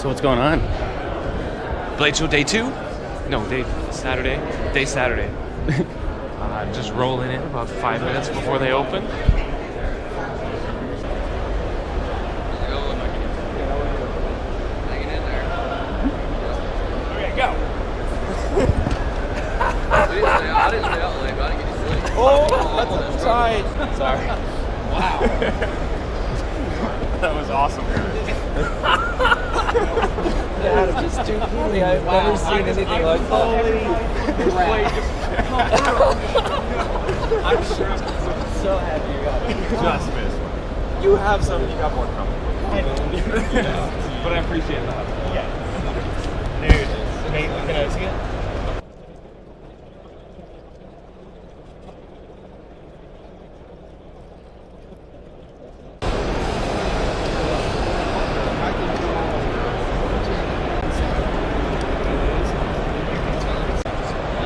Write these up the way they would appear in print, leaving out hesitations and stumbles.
So what's going on? Blade Show Day 2? No, Day Saturday. Just rolling in about 5 minutes before they open. Okay, go. I didn't stay out late, but I didn't get you sleep. Oh, that's right. Sorry. Wow. That was awesome. That is just too funny. I've never seen anything like that. I'm sure. I'm so happy you got it. Just missed one. You have some. You got more coming. But I appreciate that. Yeah. Dude, Nate, can I see it?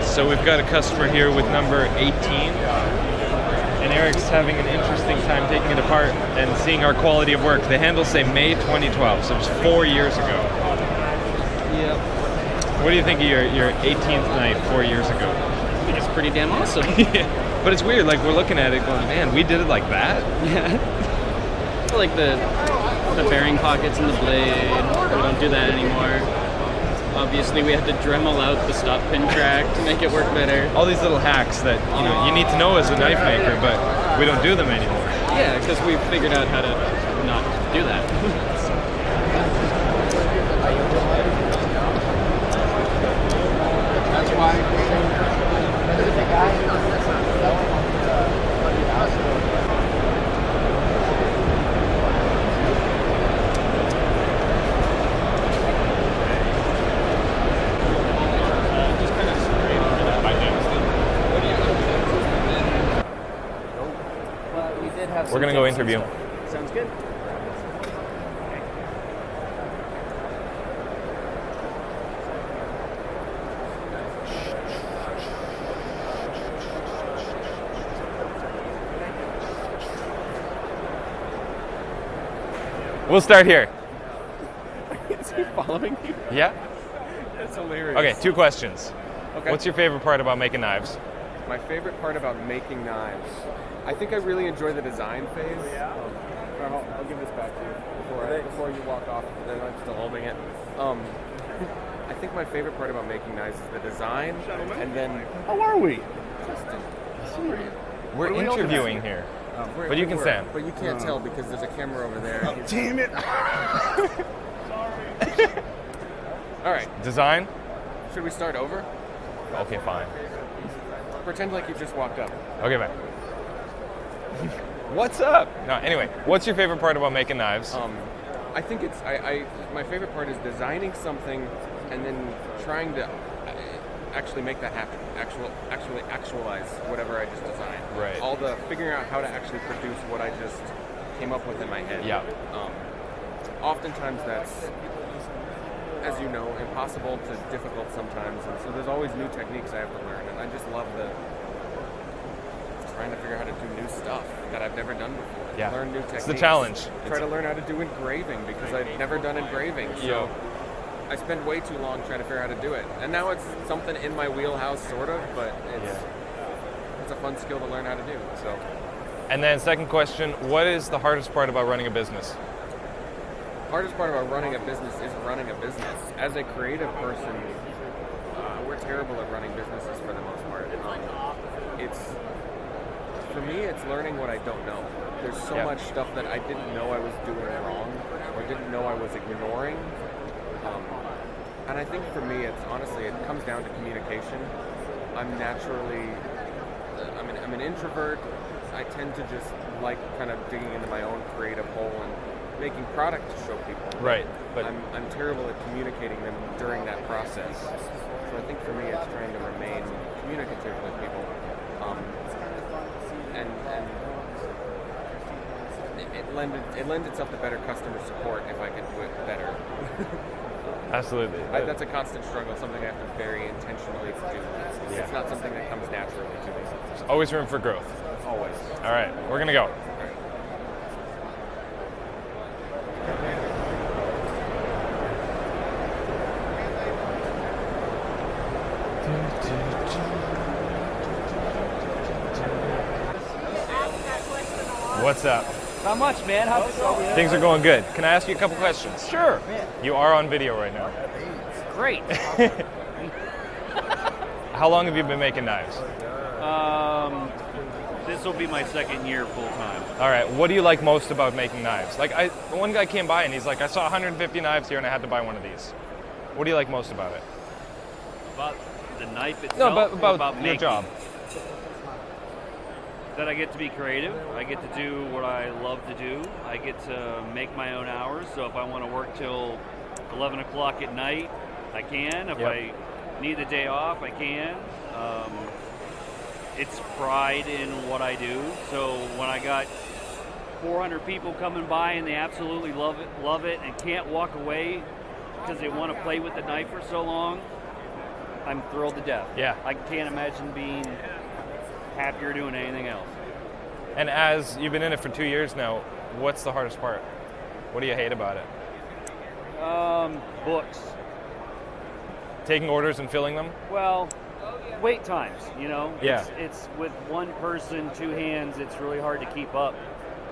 So we've got a customer here with number 18, and Eric's having an interesting time taking it apart and seeing our quality of work. The handles say May 2012, so it was 4 years ago. Yeah. What do you think of your 18th knife 4 years ago? I think it's pretty damn awesome. But it's weird, like we're looking at it going, man, we did it like that? Yeah. I like the bearing pockets in the blade. We don't do that anymore. Obviously, we had to Dremel out the stop pin track to make it work better. All these little hacks that you need to know as a knife maker, but we don't do them anymore. Yeah, because we figured out how to not do that. That's why. We're going to go interview. Sounds good. We'll start here. Is he following you? Yeah? That's hilarious. Okay, 2 questions. Okay. What's your favorite part about making knives? My favorite part about making knives, I think I really enjoy the design phase. Yeah. I'll give this back to you before you walk off. Then I'm still holding it. I think my favorite part about making knives is the design, and then How are we? We're interviewing here. But you can stand. But you can't tell because there's a camera over there. Damn it. All right. Design? Should we start over? Okay, fine. Pretend like you just walked up. Okay, bye. What's up? No, anyway, what's your favorite part about making knives? I think it's my favorite part is designing something and then trying to actually make that happen. Actually actualize whatever I just designed. Right. All the figuring out how to actually produce what I just came up with in my head. Yeah. Oftentimes that's, as you know, impossible to difficult sometimes, and so there's always new techniques I have to learn, and I just love trying to figure out how to do new stuff that I've never done before. Yeah. Learn new techniques. It's the challenge. Try to learn how to do engraving because I've never done engraving. So I spend way too long trying to figure out how to do it. And now it's something in my wheelhouse, sort of, but it's a fun skill to learn how to do. So. And then second question, what is the hardest part about running a business? Hardest part about running a business is running a business. As a creative person, we're terrible at running businesses for the most part. For me, it's learning what I don't know. There's so much stuff that I didn't know I was doing wrong or didn't know I was ignoring. And I think for me, it comes down to communication. I'm an introvert. I tend to just like kind of digging into my own creative hole and making product to show people. Right. But I'm terrible at communicating them during that process. So I think for me, it's trying to remain communicative with people. And it lends itself to better customer support if I can do it better. absolutely. That's a constant struggle, something I have to very intentionally do. Yeah. It's not something that comes naturally to me. There's always room for growth. Always. All right, we're going to go. What's up? Not much, man. How's it going? Things are going good. Can I ask you a couple questions? Sure. You are on video right now. Great. How long have you been making knives? This will be my second year full time. All right. What do you like most about making knives? Like, one guy came by and he's like, I saw 150 knives here and I had to buy one of these. What do you like most about it? About the knife itself? No, but about your making? job. That I get to be creative. I get to do what I love to do. I get to make my own hours. So if I want to work till 11 o'clock at night, I can. If I need the day off, I can. It's pride in what I do. So when I got 400 people coming by and they absolutely love it, and can't walk away because they want to play with the knife for so long, I'm thrilled to death. Yeah. I can't imagine being happier doing anything else. And as you've been in it for 2 years now, what's the hardest part? What do you hate about it? Books. Taking orders and filling them? Well, wait times, you know? Yeah. It's with one person, two hands, it's really hard to keep up.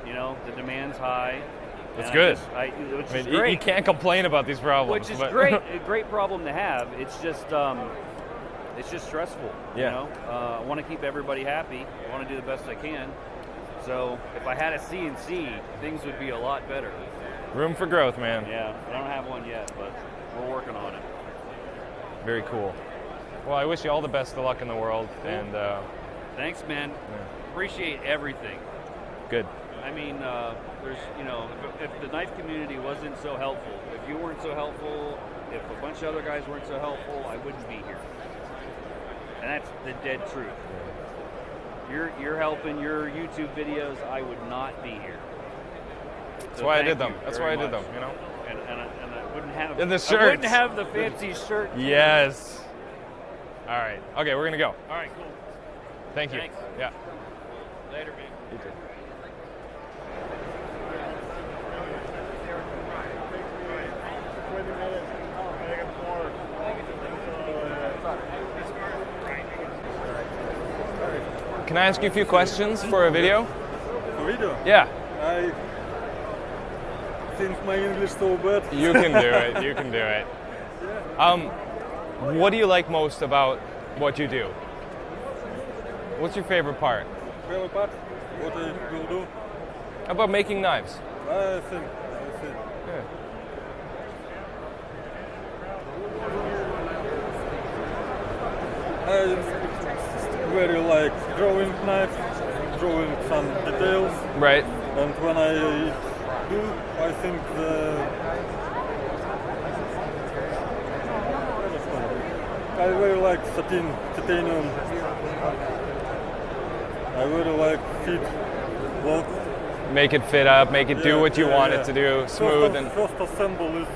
You know, the demand's high. It's and good. Which I is mean, great. you can't complain about these problems. Which is but great, a great problem to have. It's just stressful. Yeah. You know, I want to keep everybody happy. I want to do the best I can. So if I had a CNC, things would be a lot better. Room for growth, man. Yeah, I don't have one yet, but we're working on it. Very cool. Well, I wish you all the best of luck in the world. And thanks, man. Yeah. Appreciate everything. Good. I mean, there's, you know, if the knife community wasn't so helpful, if you weren't so helpful, if a bunch of other guys weren't so helpful, I wouldn't be here. And that's the dead truth. You're helping your YouTube videos, I would not be here. That's So why I thank did them. you That's very why I did much. them, you know? And I wouldn't have And the I shirts. wouldn't have the fancy shirt. Yes. All right. Okay, we're going to go. All right, cool. Thank you. Thanks. Yeah. Later, man. You too. Can I ask you a few questions for a video? Video? Yeah. I think my English so bad. You can do it. You can do it. What do you like most about what you do? What's your favorite part? Favorite part? What I will do? About making knives. I think. Yeah. I very like drawing knives, drawing some details, Right. and when I do, I think I very like titanium. I very like fit, block. Make it fit up, make it do what you want yeah. it to do, smooth and First assemble is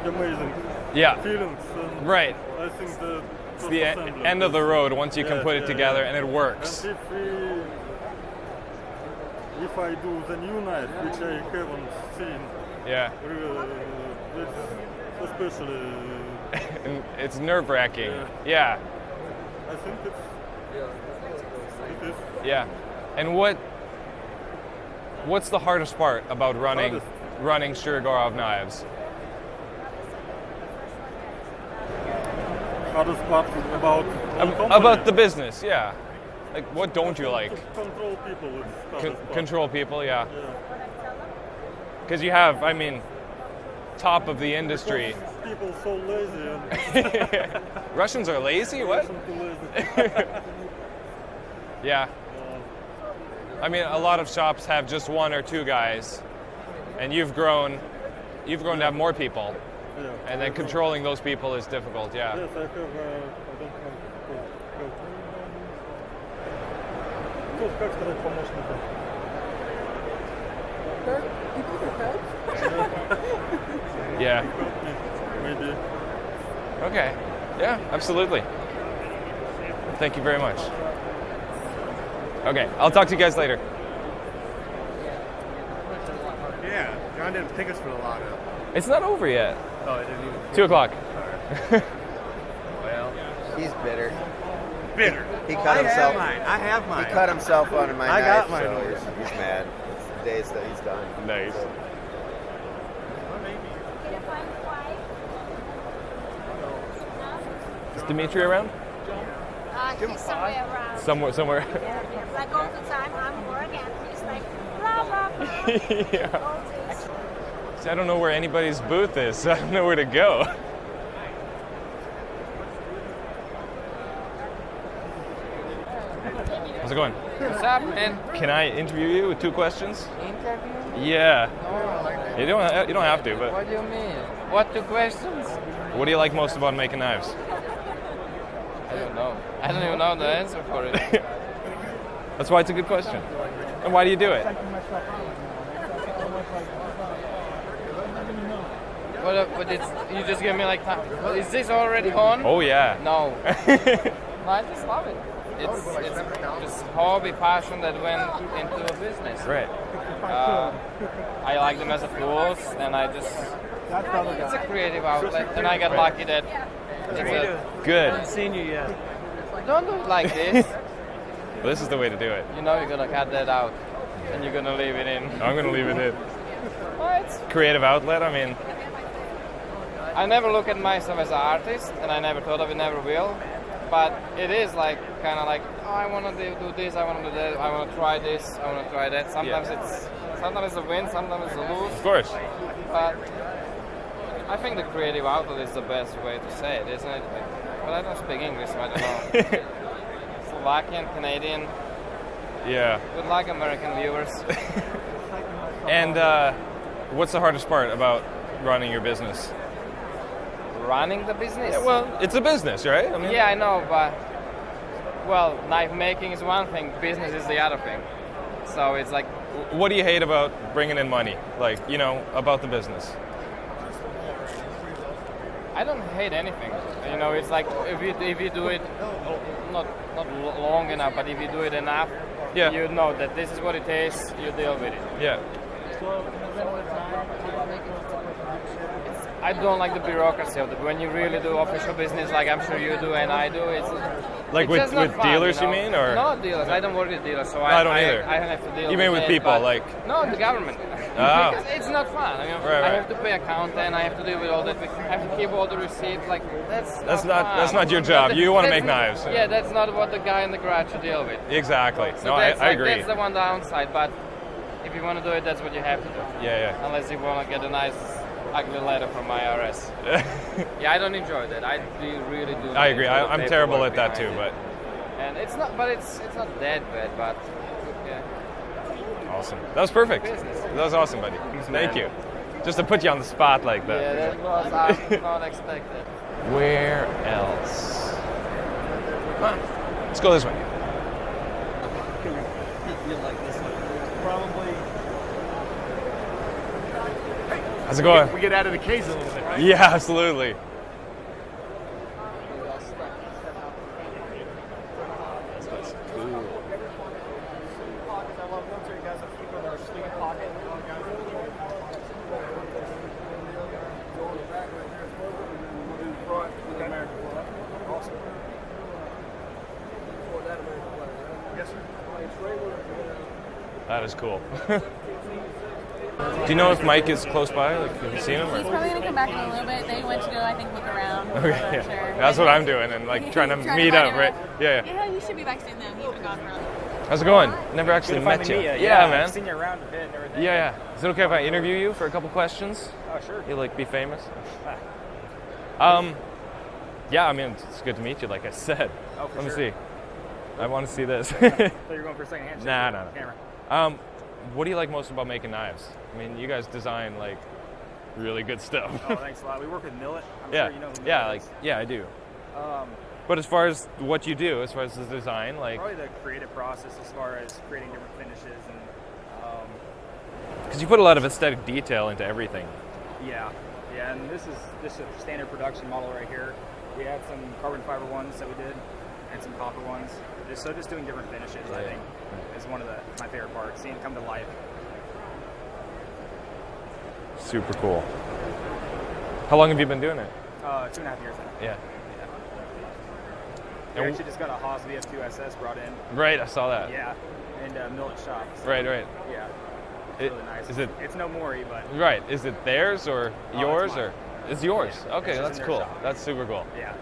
amazing yeah. feelings. And Right. I think the It's the end of the road once you can put it together and it works. And if I do the new knife, which I haven't seen, Yeah. it's especially. And it's nerve-wracking. Yeah. Yeah. I think it is. Yeah. And what's the hardest part about running Shirogorov knives? Hardest part About the business, yeah. Like, what don't you like? Control people is hardest part. Control people, yeah. Yeah. Because you have, I mean, top of the industry. People so lazy. And Russians are lazy? What? Russians too lazy. Yeah. I mean, a lot of shops have just one or two guys, and you've grown to have more people, Yeah. and then controlling those people is difficult. Yeah. Yes, I have. I don't know. Тут как сказать помощника? Yeah. Maybe. Okay. Yeah, absolutely. Thank you very much. Okay, I'll talk to you guys later. Yeah, John didn't pick us for the lotto. It's not over yet. Oh, I didn't even. 2 o'clock. Well, he's bitter. bitter. He cut himself. I have mine. He cut himself on my I knife, got mine. so he's mad. It's the days that he's done. Nice. Is Dmitry around? He's somewhere around. Somewhere. Yeah. Like all the time, I'm working, and he's like, blah, blah, blah. Yeah. All this. See, I don't know where anybody's booth is, so I don't know where to go. How's it going? What's up, man? Can I interview you with 2 questions? Interview? Yeah. No. You don't have to, but What do you mean? What 2 questions? what do you like most about making knives? I don't know. I don't even know the answer for it. That's why it's a good question. And why do you do it? But it's, you just give me like time. Well, is this already on? Oh yeah. No. No, I just love it. It's just hobby, passion that went into a business. Right. I like them as a tools, and I just it's a creative outlet, and I got lucky that it's a, Good. I haven't seen you yet. don't do it like this. Well, this is the way to do it. You know you're gonna cut that out, and you're gonna leave it in. I'm gonna leave it in. What? Creative outlet. I mean, I never look at myself as an artist, and I never thought of it, never will. But it is like kind of like, oh, I want to do this, I want to do that, I want to try this, I want to try that. Sometimes it's a win, sometimes it's a lose. of course. But I think the creative outlet is the best way to say it, isn't it? But I don't speak English, so I don't know. Slovakian, Canadian. Yeah. Good luck, American viewers. And what's the hardest part about running your business? Running the business? Yeah, well, it's a business, right? I mean, yeah, I know, but well, knife making is one thing, business is the other thing. So it's like, what do you hate about bringing in money? Like, you know, about the business? I don't hate anything. You know, it's like if you do it not long enough, but if you do it enough, Yeah. you know that this is what it is. You deal with it. Yeah. I don't like the bureaucracy of it. When you really do official business, like I'm sure you do and I do, it's Like it's just not with fun, dealers, you you know? mean, or not dealers? I don't work with dealers, so I don't either. I have to deal. You mean with it, people, but- like- no, the government. Oh. Because it's not fun. I mean, Right. I have to pay accountant. I have to deal with all that. I have to keep all the receipts. Like that's That's fun. not your job. But You want to that's make not- knives. Yeah, that's not what the guy in the garage should deal with. Exactly. So No, that's I like, agree. That's the one downside, but if you want to do it, that's what you have to do. Yeah, Unless you want to get a nice, ugly letter from IRS. yeah. Yeah, I don't enjoy that. I do really do. I agree. enjoy the I'm terrible paperwork at that behind too, it. but And it's not, but it's not that bad. But yeah, awesome. That was perfect. Business. That was awesome, buddy. Thank you. Just to put you on the spot like that. yeah, that was not expected. Where else? Come on. Let's go this way. How's it going? We get out of the case a little bit, right? Yeah, absolutely. That is cool. Do you know if Mike is close by? Like, have you seen him? He's Or? probably going to come back in a little bit. They went to go, I think, look around. Okay, I'm yeah. sure. That's what I'm doing, and like trying to Trying meet find up, him. right? Yeah. Yeah, he should be back soon, though. He's been gone for a little. How's it going? Never actually met you. Yeah, man. I've seen you around a bit and everything. Yeah. Is it okay if I interview you for a couple questions? Oh, sure. You like be famous? Yeah, I mean it's good to meet you. Like I said. Oh, for Let me sure. see. I want to see this. So you're going for a second handshake? Nah. Camera. What do you like most about making knives? I mean, you guys design like really good stuff. Oh, thanks a lot. We work with Millet. I'm Yeah. sure you know who Millet Yeah, like is. yeah, I do. Um, But as far as what you do, as far as the design, like probably the creative process as far as creating different finishes and because you put a lot of aesthetic detail into everything. yeah, and this is a standard production model right here. We had some carbon fiber ones that we did and some copper ones. Just doing different finishes, I think, is one of my favorite parts. Seeing it come to life. Super cool. How long have you been doing it? 2.5 years now. Yeah. We actually just got a Haas VF2 SS brought in. Right, I saw that. Yeah, and Millet shop. So, Right. Yeah, it's really nice. Is it? It's no Mori, but. Right. Is it theirs or yours it's mine. or? It's yours. Yeah, Okay, it's just that's in their cool. shop. That's super cool. Yeah.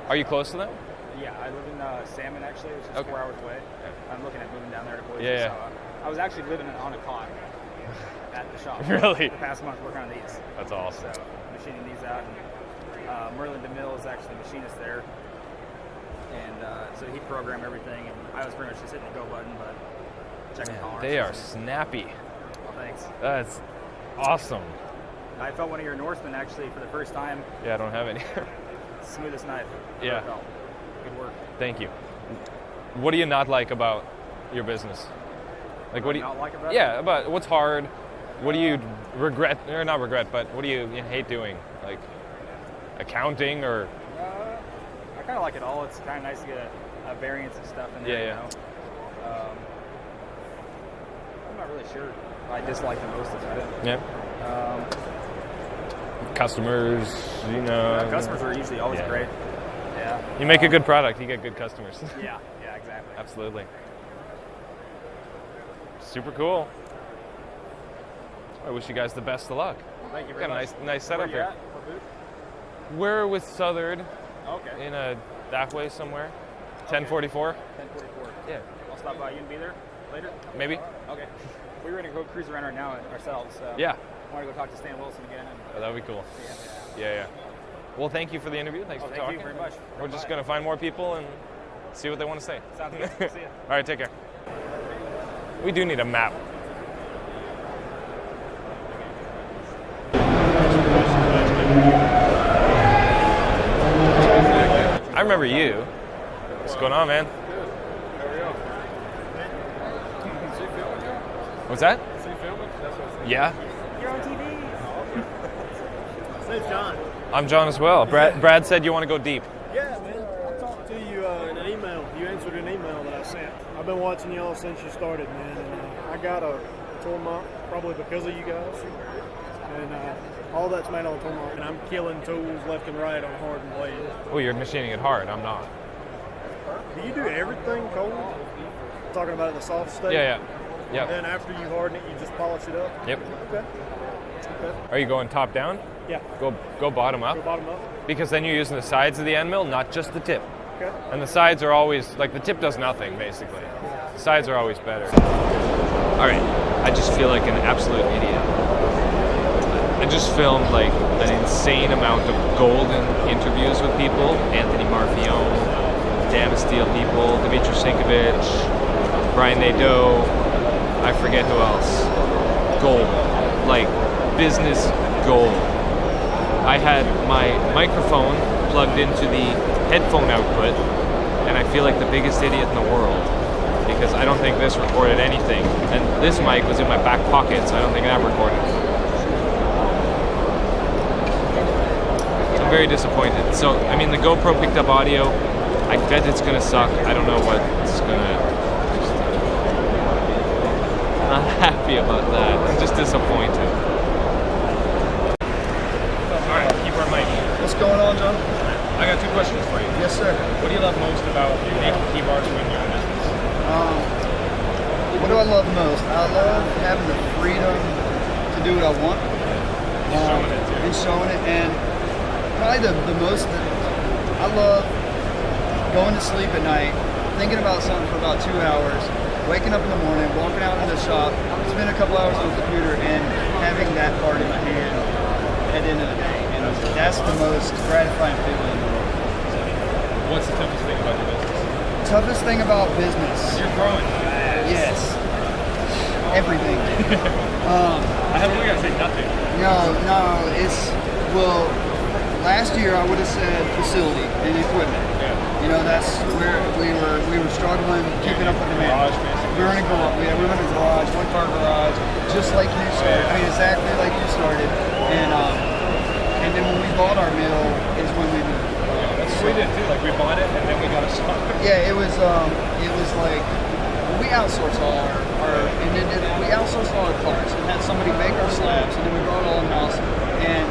Are you close to them? Yeah, I live in Salmon actually, which is 4 hours away. I'm looking at moving down there to Boise. Yeah. So, I was actually living on a cot at the shop. Really? The past month working on these. That's awesome. So machining these out, and Merlin DeMille is actually the machinist there, and so he programmed everything, and I was pretty much just hitting the go button, but checking tolerances. They are snappy. Well, thanks. That's awesome. I felt one of your Norsemen actually for the first time. Yeah, I don't have any. Smoothest knife. Yeah. Felt. Good work. Thank you. What do you not like about your business? Like, what do you not like about it? Yeah, about what's hard. What do you regret, or not regret, but what do you hate doing? Like accounting or? I kind of like it all. It's kind of nice to get a variance of stuff in there. Yeah. You know? I'm not really sure what I dislike the most about it. Yeah. Customers, customers are usually always great. Yeah. You make a good product, you get good customers. Yeah, exactly. Absolutely. Super cool. I wish you guys the best of luck. Thank you very much. Got a nice setup Where you here. at? What booth? We're with Southern. Okay. In that way somewhere. 1044. 1044. Yeah. I'll stop by. You can be there later? Maybe. Okay. We were going to go cruise around right now ourselves. So Yeah. I want to go talk to Stan Wilson again. And That would be cool. Yeah. Well, thank you for the interview. Thanks for thank talking. you very much. We're just going to find more people and see what they want to say. Sounds good. See ya. All right, take care. We do need a map. I remember you. What's going on, man? What's that? Yeah. You're on TV. Say John. I'm John as well. Brad said you want to go deep. Yeah, man. I talked to you in an email. You answered an email that I sent. I've been watching y'all since you started, man. And I got a Tormont probably because of you guys. And all that's made on Tormont. And I'm killing tools left and right on hardened blades. Oh, you're machining it hard. I'm not. Do you do everything cold? Talking about the soft state? Yeah. And then after you harden it, you just polish it up? Yep. Okay. Are you going top down? Yeah. Go bottom up? Go bottom up. Because then you're using the sides of the end mill, not just the tip. Okay. And the sides are always, like the tip does nothing, basically. The sides are always better. All right, I just feel like an absolute idiot. I just filmed like an insane amount of golden interviews with people. Anthony Marfione, Damasteel people, Dmitry Sinkevich, Brian Nadeau, I forget who else. Gold. Like, business gold. I had my microphone plugged into the headphone output, and I feel like the biggest idiot in the world because I don't think this recorded anything. And this mic was in my back pocket, so I don't think that recorded. I'm very disappointed. So, I mean, the GoPro picked up audio. I bet it's gonna suck. I don't know what's gonna... I'm not happy about that. I'm just disappointed. Alright, KeyBar mic. What's going on, John? I got two questions for you. Yes, sir. What do you love most about making KeyBars when you're in business? What do I love most? I love having the freedom to do what I want. And showing it. And probably the most that I love going to sleep at night, thinking about something for about 2 hours, waking up in the morning, walking out in the shop, spend a couple hours on the computer, and having that part in my hand at the end of the day. And that's the most gratifying feeling in the world. What's the toughest thing about your business? Toughest thing about business? You're growing. Yes. Everything. I haven't really got to say nothing. No, it's, well, last year I would have said facility and equipment. Yeah. You know, that's where we were struggling, keeping up with demand. Garage, basically. We were in a garage, we were in a garage, one car garage, just like you started. I mean, exactly like you started. And then when we bought our mill is when we moved. Yeah, that's what we did too. Like we bought it and then we got a shop. Yeah, it was like we outsourced all we outsourced all our parts and had somebody make our slabs, and then we brought it all in house, and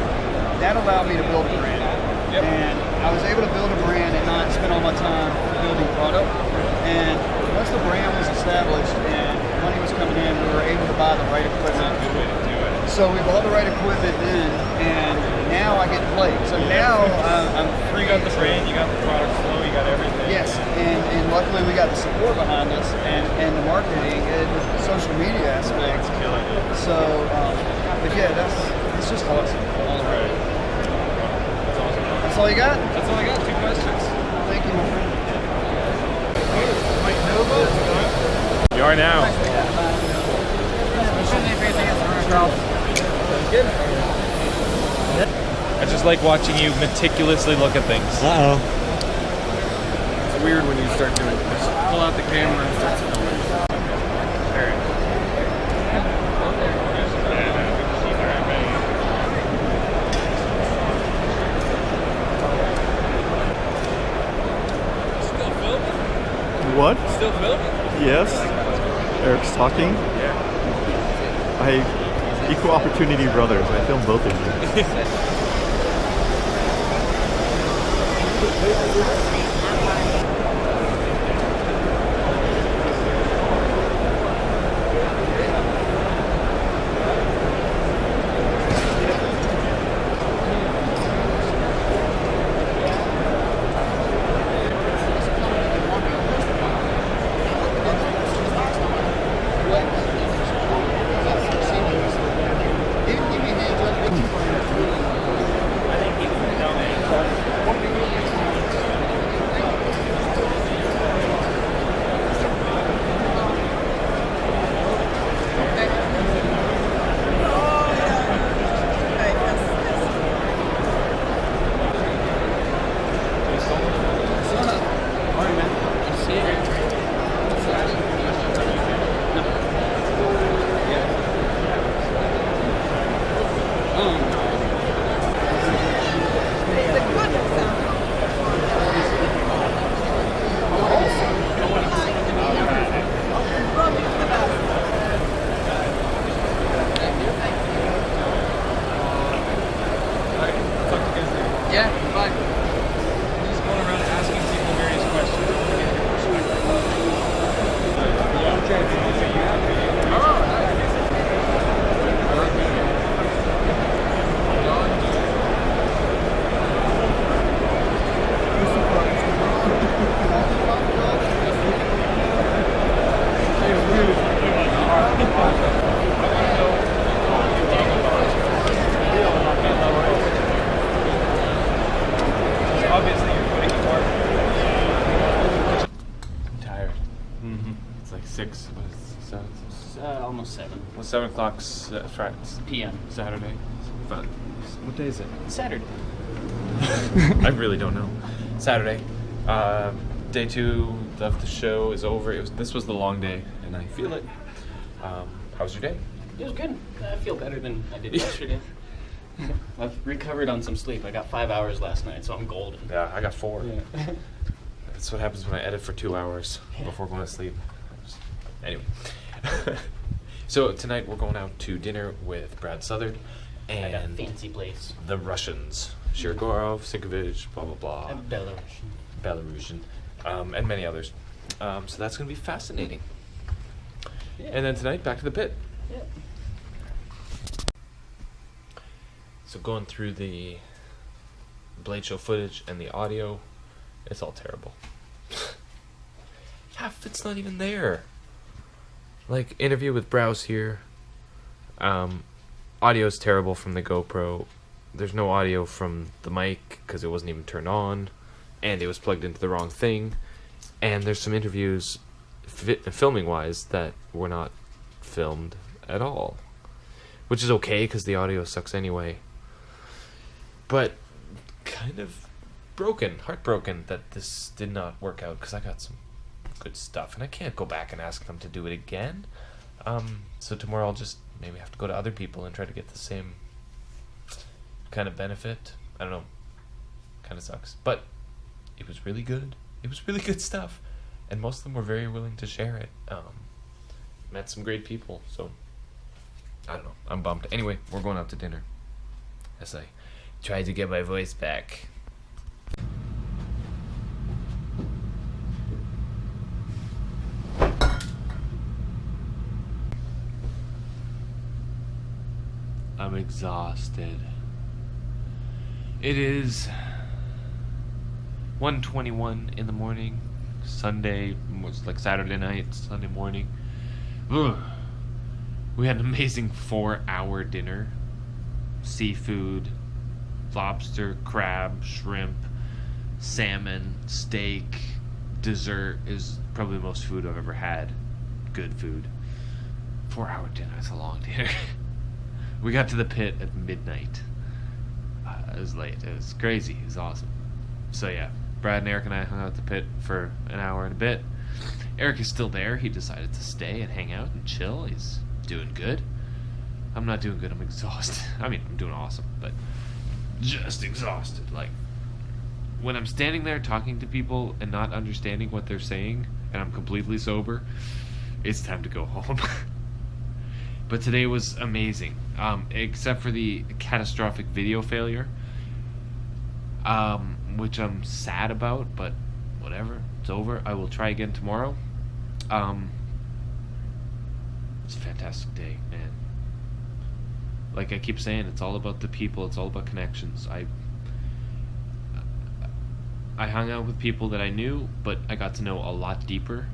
that allowed me to build a brand. Yep. And I was able to build a brand and not spend all my time building product. And once the brand was established and money was coming in, we were able to buy the right equipment. Good way to do it. So we bought the right equipment then, and now I get to play. So now I'm free. You got the brand, you got the product flow, you got everything. Yes, and luckily we got the support behind us and the marketing and the social media aspect. It's killing it. So, but yeah, it's just awesome. All right. That's awesome. That's all you got? That's all I got. 2 questions. Thank you, my friend. You are now. I just like watching you meticulously look at things. Uh-oh. It's weird when you start doing this. Pull out the camera and start filming. Still filming? What? Still filming? Yes. Eric's talking. Yeah. Equal opportunity brothers. I filmed both of you. Almost 7. Well, 7 o'clock PM. Saturday. Fun. What day is it? Saturday. I really don't know. Saturday. Day 2 of the show is over. This was the long day, and I feel it. How was your day? It was good. I feel better than I did yesterday. I've recovered on some sleep. I got 5 hours last night, so I'm golden. Yeah, I got 4. Yeah. That's what happens when I edit for 2 hours before going to sleep. Anyway. So tonight we're going out to dinner with Brad Southern and I got a fancy place. The Russians. Shirgorov, Sinkevich, blah, blah, blah. And Belarusian. And many others. So that's going to be fascinating. Yeah. And then tonight, back to the pit. Yeah. So going through the Blade Show footage and the audio, it's all terrible. Half of it's not even there. Like, interview with Brous here. Audio's terrible from the GoPro. There's no audio from the mic because it wasn't even turned on. And it was plugged into the wrong thing. And there's some interviews, filming-wise, that were not filmed at all. Which is okay because the audio sucks anyway. But kind of heartbroken that this did not work out because I got some good stuff and I can't go back and ask them to do it again. So tomorrow I'll just maybe have to go to other people and try to get the same kind of benefit. I don't know. Kind of sucks. But it was really good. It was really good stuff. And most of them were very willing to share it. Met some great people. So, I don't know. I'm bummed. Anyway, we're going out to dinner. As I try to get my voice back. exhausted. It is 1:21 in the morning. Sunday was like Saturday night, Sunday morning. Ugh. We had an amazing 4-hour dinner. Seafood, lobster, crab, shrimp, salmon, steak, dessert. Is probably the most food I've ever had. Good food. 4-hour dinner, that's a long dinner. We got to the pit at midnight. It was late. It was crazy. It was awesome. So yeah, Brad and Eric and I hung out at the pit for an hour and a bit. Eric is still there. He decided to stay and hang out and chill. He's doing good. I'm not doing good. I'm exhausted. I mean, I'm doing awesome, but just exhausted. Like, when I'm standing there talking to people and not understanding what they're saying, and I'm completely sober, it's time to go home. But today was amazing, except for the catastrophic video failure, which I'm sad about, but whatever, it's over. I will try again tomorrow. It's a fantastic day, man. Like I keep saying, it's all about the people, it's all about connections. I hung out with people that I knew, but I got to know a lot deeper.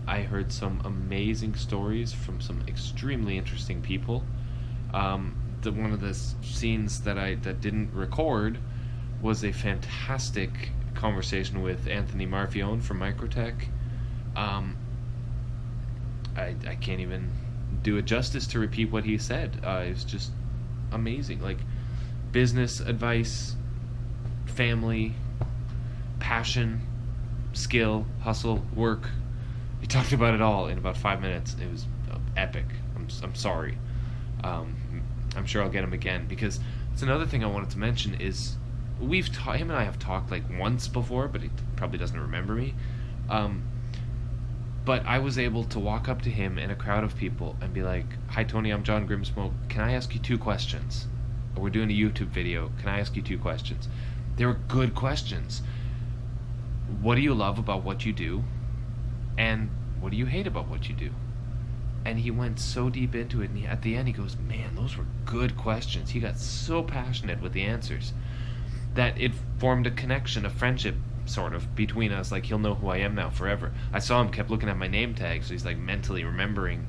I heard some amazing stories from some extremely interesting people. One of the scenes that didn't record was a fantastic conversation with Anthony Marfione from Microtech. I can't even do it justice to repeat what he said. It was just amazing. Like, business advice, family, passion, skill, hustle, work. He talked about it all in about 5 minutes. It was epic. I'm sorry. I'm sure I'll get him again, because it's another thing I wanted to mention is him and I have talked like once before, but he probably doesn't remember me. But I was able to walk up to him in a crowd of people and be like, "Hi Tony, I'm John Grimsmo. Can I ask you 2 questions? We're doing a YouTube video. Can I ask you 2 questions?" They were good questions. What do you love about what you do? And what do you hate about what you do? And he went so deep into it, and at the end he goes, "Man, those were good questions." He got so passionate with the answers that it formed a connection, a friendship sort of between us. Like, he'll know who I am now forever. I saw him kept looking at my name tag, so he's like mentally remembering,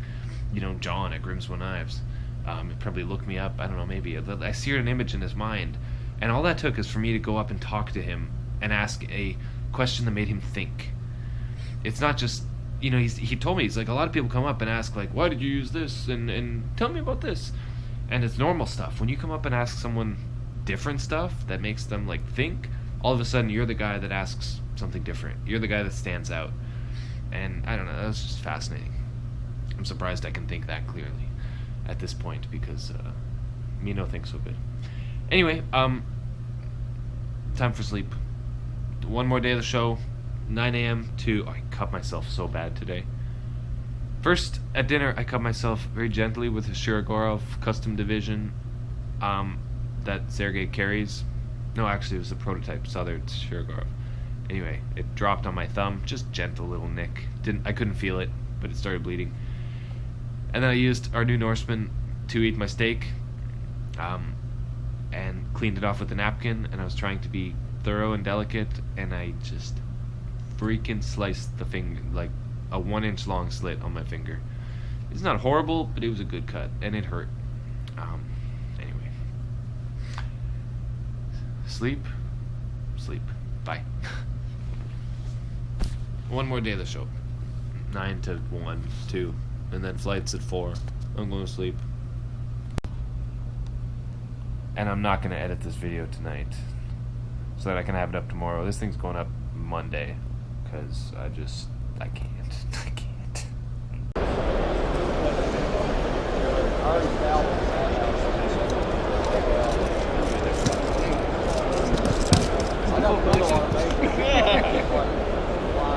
John at Grimsmo Knives. He probably looked me up. I don't know, maybe I seared an image in his mind, and all that took is for me to go up and talk to him and ask a question that made him think. It's not just, he told me, he's like, a lot of people come up and ask, like, "Why did you use this? And tell me about this." And it's normal stuff. When you come up and ask someone different stuff that makes them, like, think, all of a sudden you're the guy that asks something different. You're the guy that stands out. And I don't know, that was just fascinating. I'm surprised I can think that clearly at this point, because me no think so good. Anyway, time for sleep. One more day of the show. 9 a.m. to... I cut myself so bad today. First, at dinner, I cut myself very gently with a Shirogorov custom division that Sergei carries. No, actually, it was a prototype Southern Shirogorov. Anyway, it dropped on my thumb. Just gentle little nick. I couldn't feel it, but it started bleeding. And then I used our new Norseman to eat my steak, and cleaned it off with a napkin, and I was trying to be thorough and delicate, and I just freaking sliced the finger, like a 1-inch long slit on my finger. It's not horrible, but it was a good cut, and it hurt. Anyway. Sleep. Bye. One more day of the show. 9 to 1, 2, and then flights at 4. I'm going to sleep. And I'm not going to edit this video tonight, so that I can have it up tomorrow. This thing's going up Monday, because I can't.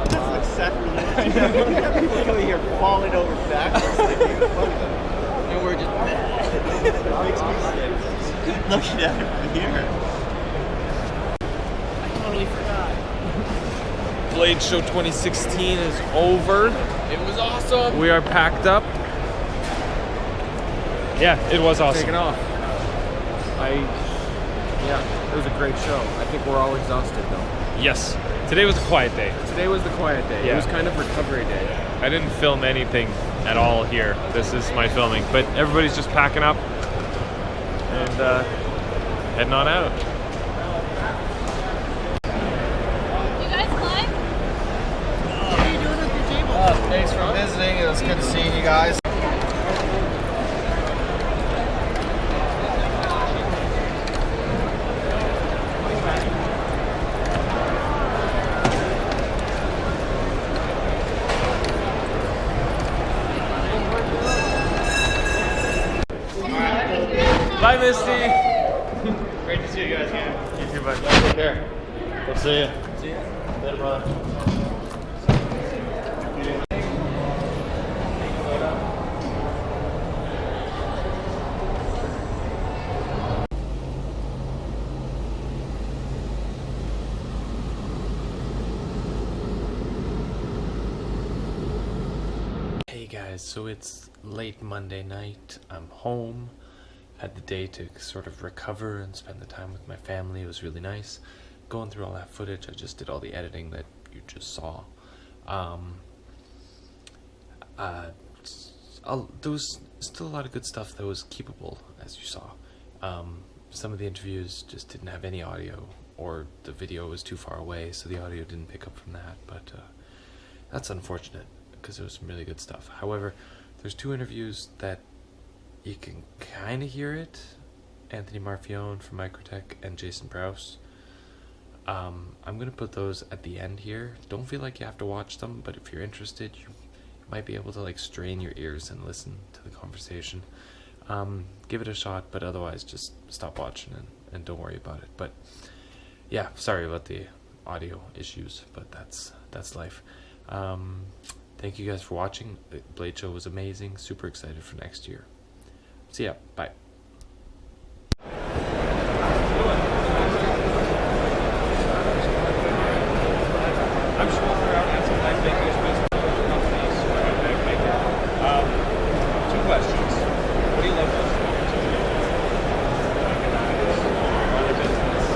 This looks sacrilege. People coming here falling over backwards. And we're just it makes me sick. Looking at it from here. I totally forgot. Blade Show 2016 is over. It was awesome. We are packed up. Yeah, it was awesome. Taking off. Yeah, it was a great show. I think we're all exhausted though. Yes. Today was a quiet day. Today was the quiet day. Yeah. It was kind of recovery day. I didn't film anything at all here. This is my filming, but everybody's just packing up and heading on out. You guys play? What are you doing at your table? Thanks for visiting. It was good seeing you guys. Bye, Misty. Great to see you guys again. You too, bud. Take care. We'll see you. See you. Later, brother. Hey guys, so it's late Monday night. I'm home. Had the day to sort of recover and spend the time with my family. It was really nice. Going through all that footage, I just did all the editing that you just saw. There was still a lot of good stuff that was keepable, as you saw. Some of the interviews just didn't have any audio, or the video was too far away, so the audio didn't pick up from that, but that's unfortunate, because there was some really good stuff. However, there's 2 interviews that you can kind of hear it. Anthony Marfione from Microtech and Jason Brous. I'm going to put those at the end here. Don't feel like you have to watch them, but if you're interested, you might be able to like strain your ears and listen to the conversation. Give it a shot, but otherwise just stop watching and don't worry about it. But yeah, sorry about the audio issues, but that's life. Thank you guys for watching. The Blade Show was amazing. Super excited for next year. See ya. Bye. I'm sure we're out at some nice makers business companies. 2 questions. What do you love most about it? Run a business,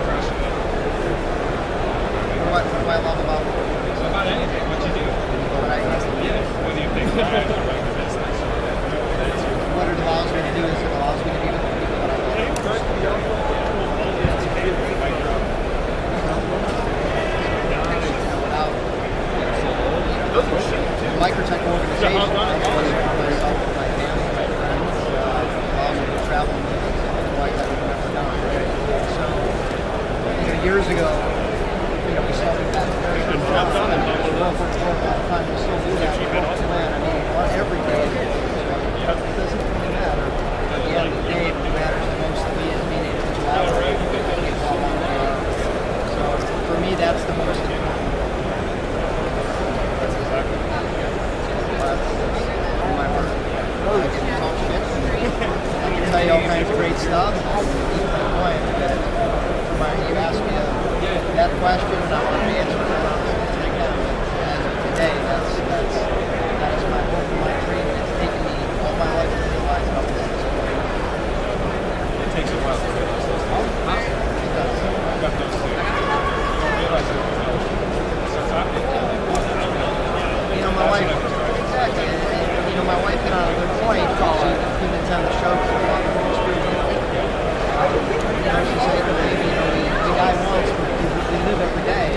crushing it. What do I love about it? About anything, what you do. Yeah, whether you pick lives or run a business. What it allows me to do is it allows me to be with the people that I love. The Microtech organization allows myself and my family, my friends, allows me to travel in a way that I've never done. So, years ago, we started that very good job. For a long time, we still do that. I mean, every day. It doesn't really matter. At the end of the day, what matters the most to me is being able to go out and get all on my own. So for me, that's the most important. That's exactly my work. I get to talk shit. I can tell you all kinds of great stuff. Even the point that you asked me that question, and I want to answer it right now. As of today, that is my hope and my dream. It's taken me all my life to realize how this is going. It takes a while to realize those things. It does. I've got those too. You don't realize it until it's happening. My wife, exactly. And, my wife hit on a good point. She been on the show for a long time. She said, baby, we die once, but we live every day.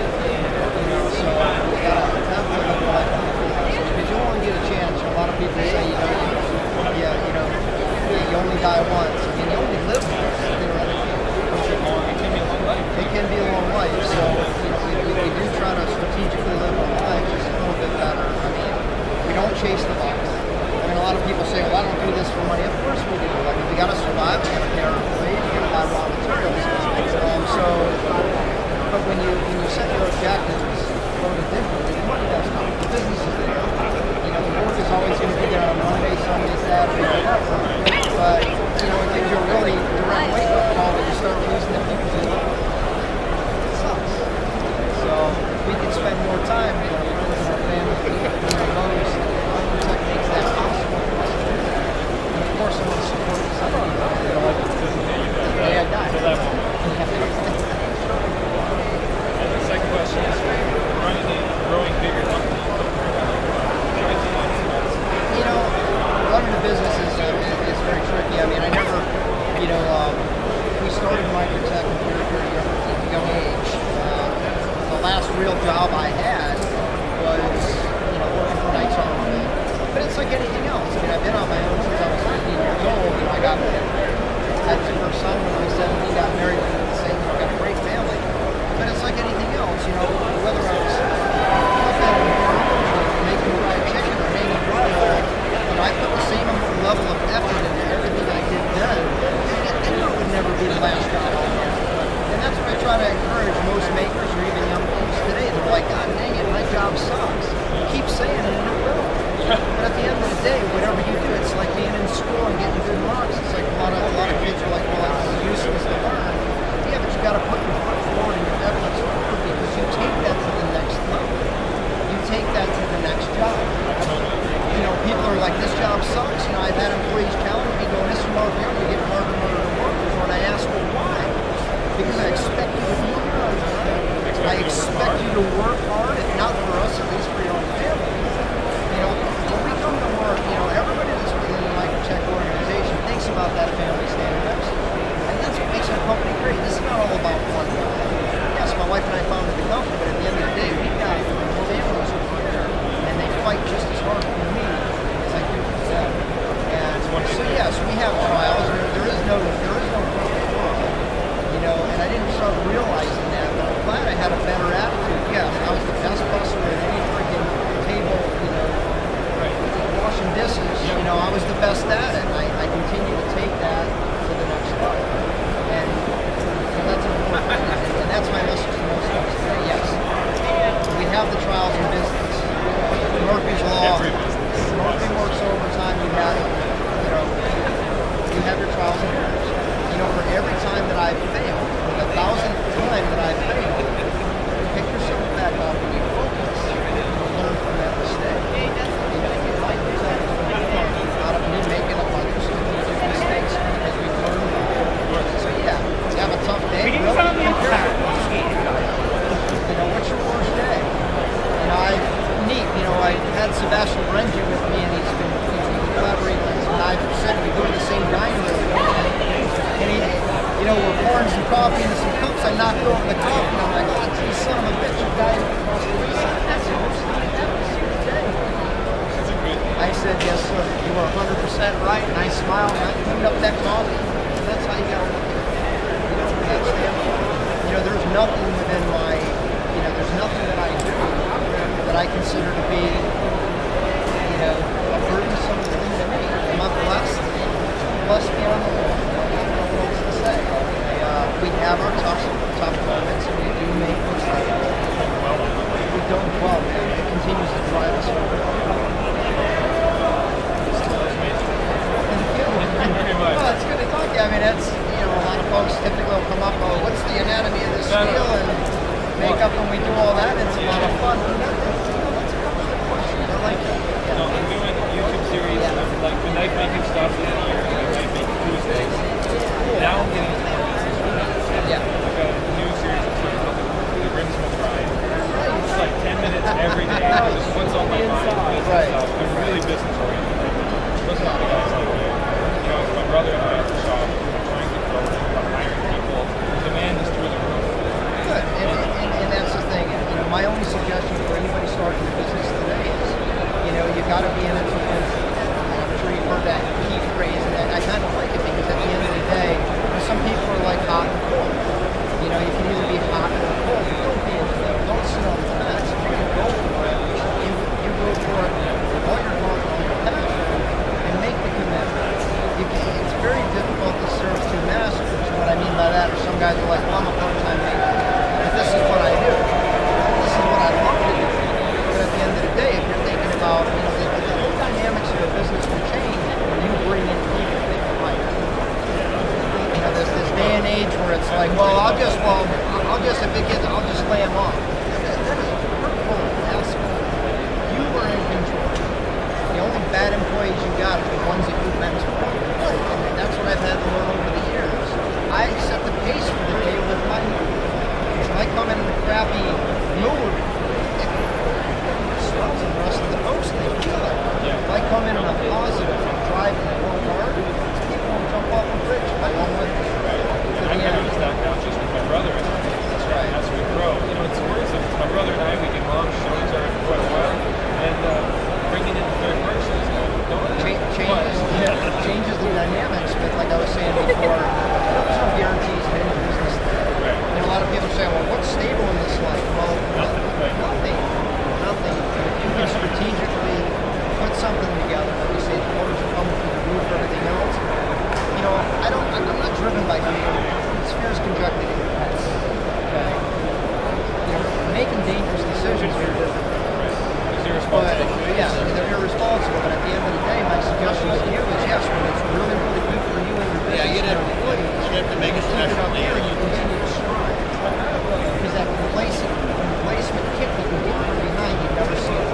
job I had was, you know, working for Knights Armament. But it's like anything else. I mean, I've been on my own since I was 15 years old. You know, I got had my first son when I was 17, got married at the same time, got a great family. But it's like anything else, you know, whether I was making fried chicken or hanging drywall, you know, I put the same level of effort into everything I did then. And it would never be the last job I'll have. And that's what I try to encourage most makers or even young folks today. They're like, God dang it, my job sucks. Keep saying it and it will. But at the end of the day, whatever you do, it's like being in school and getting good marks. It's like a lot of kids are like, well, it's useless to learn. Yeah, but you got to put your foot forward and your efforts forward because you take that to the next level. You take that to the next job. You know, people are like, this job sucks. You know, I've had employees challenge me going, Mr. Marfione, you get harder and harder to work for. And I ask, well, why? Because I expect you to be here on time. I expect you to work hard, if not for us, at least for your own family. You know, when we come to work, you know, everybody that's within the Microtech organization thinks about that family standing next to them. And that's what makes our company great. This is not all about one guy. Yes, my wife and I founded the company, but at the end of the day, we've got families over here, and they fight just as hard for me as I do for them. And so yes, we have trials. There is no perfect world, you know. And I didn't start realizing that, but I'm glad I had a better attitude. Yes, I was the best busser at any freaking table, you know, washing dishes. You know, I was the best at it. I continue to take that to the next level, and that's important. And that's my message to most folks today. Yes, we have the trials in business. Murphy's Law. Murphy works overtime. You have your trials and errors. You know, for every time that I've failed, for the 1,000th time that I've failed, pick yourself back up and you focus and learn from that mistake. You know, you might lose out of me making a bunch of stupid mistakes as we learn. So yeah, you have a tough day. You know, what's your worst day? You know, I had Sebastian Renji with me, and he's been, you know, collaborating on some knives. We said we go to the same dining room, and he, you know, we're pouring some coffee into some cups. I knocked over the coffee, and I'm like, oh, you son of a bitch, you guys across the way. That's your worst day. I said, yes, sir. You were 100% right, and I smiled, and I cleaned up that coffee. And that's how you got to look at it. You know, from that standpoint. You know, there's nothing within my, you know, there's nothing that I do that I consider to be, you know, a burdensome thing to me. Am I blessed? Blessed beyond the world. I don't know what else to say. We have our tough moments, and we do make mistakes. We don't dwell, man. It continues to drive us forward. Well, it's good to talk to you. I mean, it's, you know, a lot of folks typically will come up, oh, what's the anatomy of this steel, and make up when we do all that. It's a lot of fun. That's a couple of questions. I like that. Yeah. No, I'm doing a YouTube series of like the knife making stuff in here, and knife making Tuesdays. Now I'm getting into yeah. I've got a new series of the Grimsmo Grind. It's like 10 minutes every day. Just what's on my mind. Right. I'm really business oriented. Listen to the guys like me. You know, it's my brother and I at the shop. We're trying to grow it. We're hiring people. The demand is through the roof. Good. And that's the thing. You know, my only suggestion for anybody starting a business today is, you know, you got to be in it to win. I'm sure you've heard that key phrase, and I kind of like it because at the end of the day, some people are like hot and cold. You know, you can either be hot or cold. Don't be in the middle. Don't sit on the fence. If you can go for it, you go for it with all your heart, all your passion, and make the commitment. It's very difficult to serve two masters. What I mean by that is some guys are like, well, I'm a part-time maker, but this is what I do. This is what I love to do. But at the end of the day, if you're thinking about, you know, the whole dynamics of your business will change when you bring in people that you like. You know, there's this day and age where it's like, well, I'll just lay them off. That is hurtful and asshole. You were in control. The only bad employees you got are the ones that you mentor. And that's what I've had to learn over the years. I set the pace for the day with my mood. If I come in a crappy mood, it swells the rest of the folks, and they feel it. If I come in a positive and drive and work hard, people won't jump off a bridge along with me. I noticed that now just with my brother. That's right. As we grow, you know, it's Make it keep it up special. here and you continue to strive. Because that replacement kick that you get from behind, you never see it.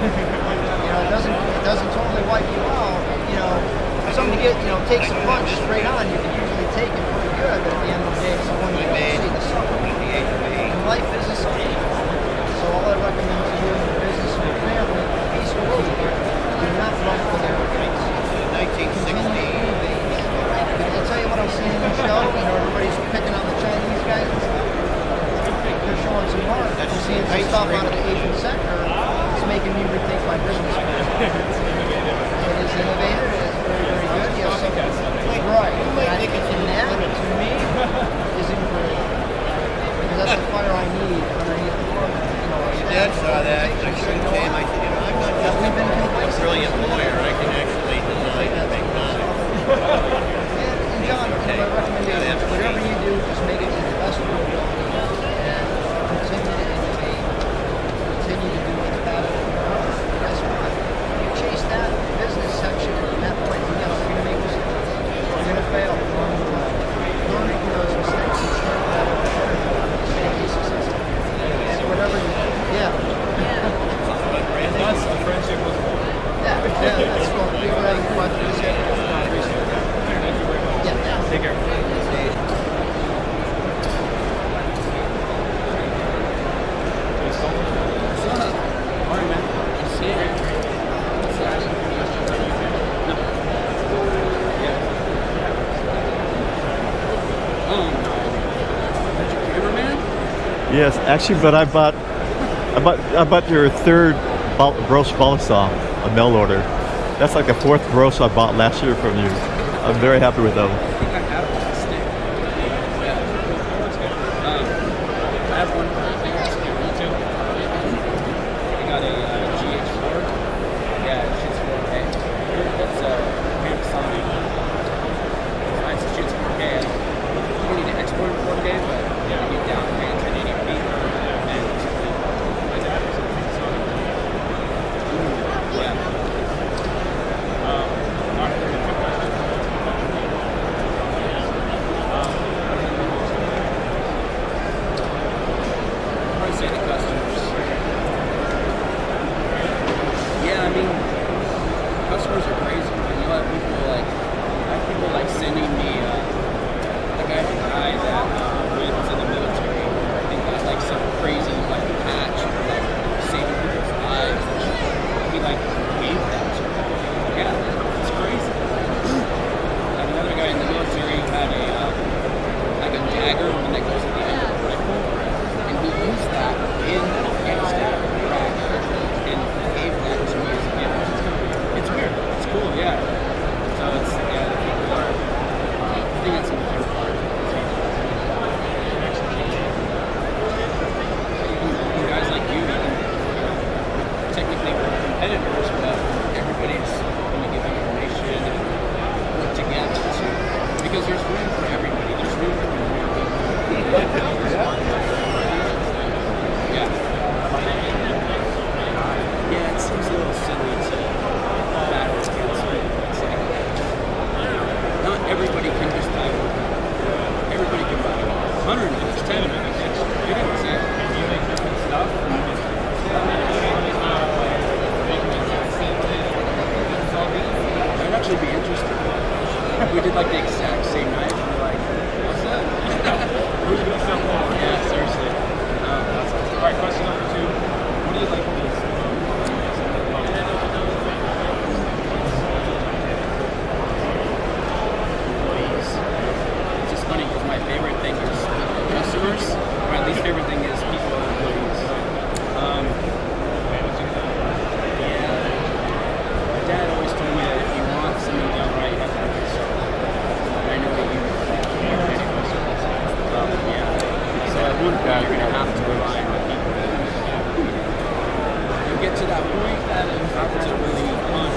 It doesn't totally wipe you out. If somebody takes a punch straight on, you can usually take it pretty good, but at the end of the day, it's the one you don't see the sucker. And life is a sucker. So all I recommend to you in your business and your family, peace will be here. Do not run for their face. 1960. I'll tell you what I'm seeing in the show, everybody's picking on the Chinese guys and stuff. They're showing some heart. I'm seeing some stuff out of the Asian sector. It's making me rethink my business plan. It is innovative. It is very, very good. You have something right. And that, to me, is incredible. Because that's the fire I need underneath the floor. My dad saw that. I showed him. I said, I'm not just a brilliant lawyer. I can actually design and make knives. And John, my recommendation is whatever you do, just make it to the best of your ability and continue to innovate, continue to do what's best. Guess what? You chase that business section at that point, yes, you're going to make mistakes. You're going to fail along the way. Learn from those mistakes and start that over and be successful. And whatever you do, Thus, a friendship was born. Yeah, that's cool. People having questions. Thank you very much. Yeah. Take care. Alright, man. See you. Yes, actually, but I bought your third Brous ball saw, a mail order. That's like the fourth Brous I bought last year from you. I'm very happy with them. I have a stick. Yeah. I have one for YouTube. I got a GH4. Yeah, it shoots 4K. That's a Panasonic. It shoots 4K. You don't need to export in 4K, but you need down to 1080p. And my dad was a Panasonic. Yeah. Say to customers. Yeah, I mean, customers are crazy. You have people like sending me. Like I have a guy that was in the military. I think got like some crazy patch for saving people's lives. He gave that to me. Yeah, it's crazy. And another guy in the military had a dagger, one that goes at the end of the rifle. He used that in Afghanistan and Iraq and gave that to me as a gift. It's weird. It's cool, yeah. So it's, yeah, the people are, I think that's my favorite part. Even guys like you, technically we're competitors, but everybody's going to give information and work together too. Because there's room for everybody. There's room for more people. Yeah, it seems a little silly to battle against it. It's like, not everybody can just buy one. Everybody can buy one. 100 minutes, 10 minutes. You didn't say it. You make different stuff. That'd actually be interesting. We did the exact same knife and we're like, what's that? Who's going to sell more? Yeah, seriously. Alright, question number 2. What do you like most? Employees. It's just funny because my favorite thing is customers. My least favorite thing is people and employees. Yeah. My dad always told me that if you want something done right, you have to do it yourself. I know that you yeah. So at one point you're going to have to rely on people. You get to that point that you have to really find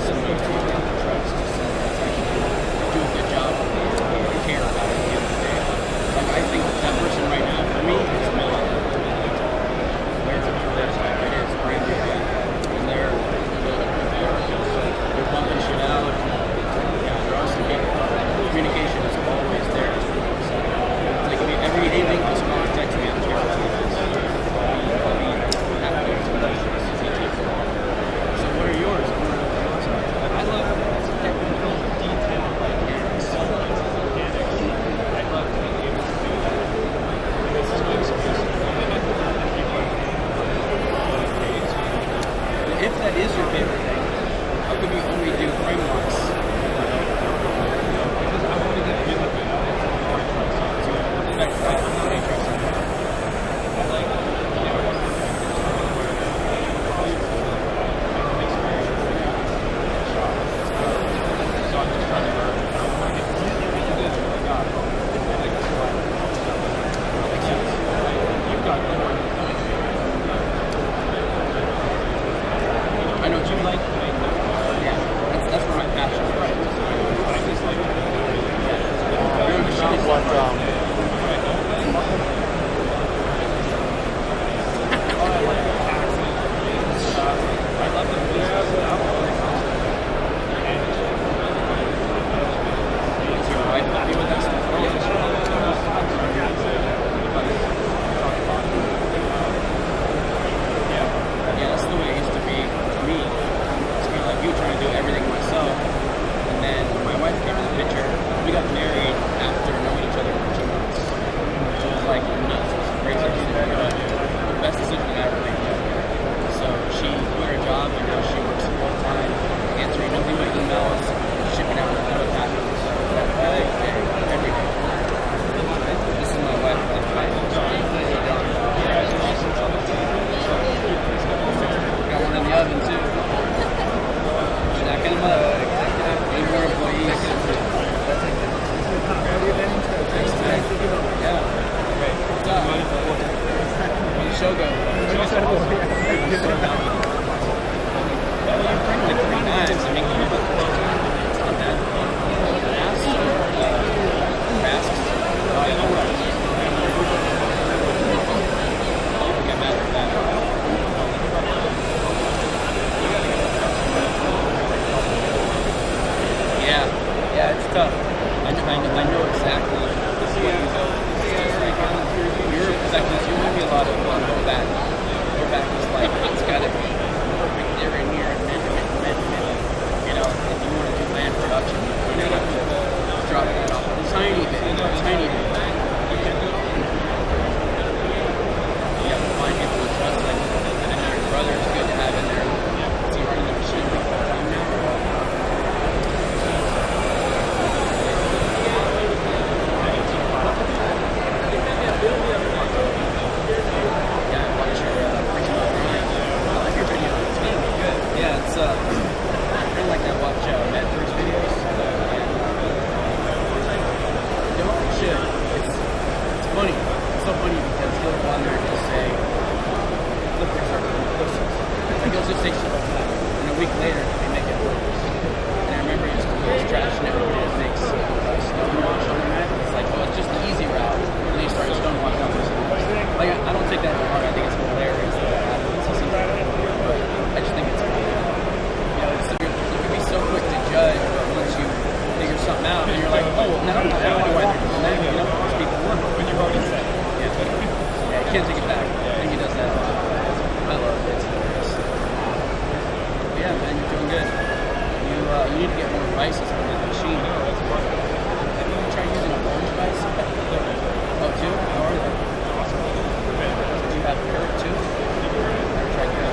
somebody to trust so that's actually do a good job and care about it at the end of the day. I think that person right now for me is Michal. It is brand new, and they're bumping shit out. Yeah, they're also getting communication is always there. funny. It's so funny because he'll go on there and just say, flippers are pussies. Like he'll just say stuff like that. And a week later, they make it worse. And I remember he was trashing everybody that makes stonewash on the net. It's like, oh, it's just the easy route. And then he started stonewash on this. Like, I don't take that to heart. I think it's hilarious that that happens. But I just think it's funny. You know, you can be so quick to judge, but once you figure something out, and you're like, oh, well, now I know why they're doing that. You know, because people want it. When you've already said it. Yeah, you can't take it back. I think he does that a lot. I love it. It's hilarious. But yeah, man, you're doing good. You need to get more vices on that machine. Have you tried using a orange vice? Oh, two? How are they? Do you have carrot too? Never tried carrot.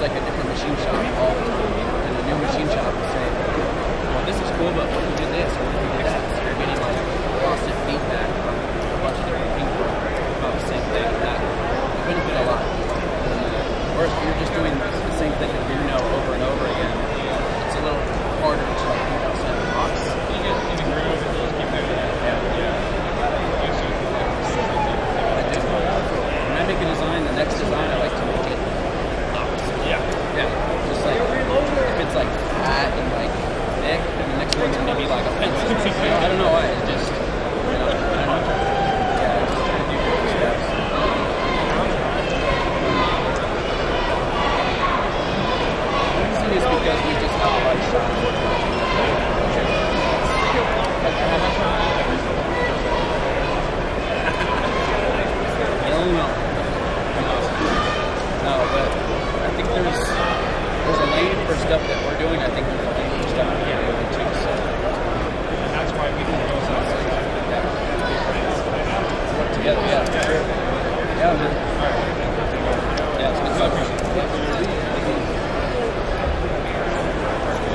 Like a different machine shop all the time, and the new machine shop is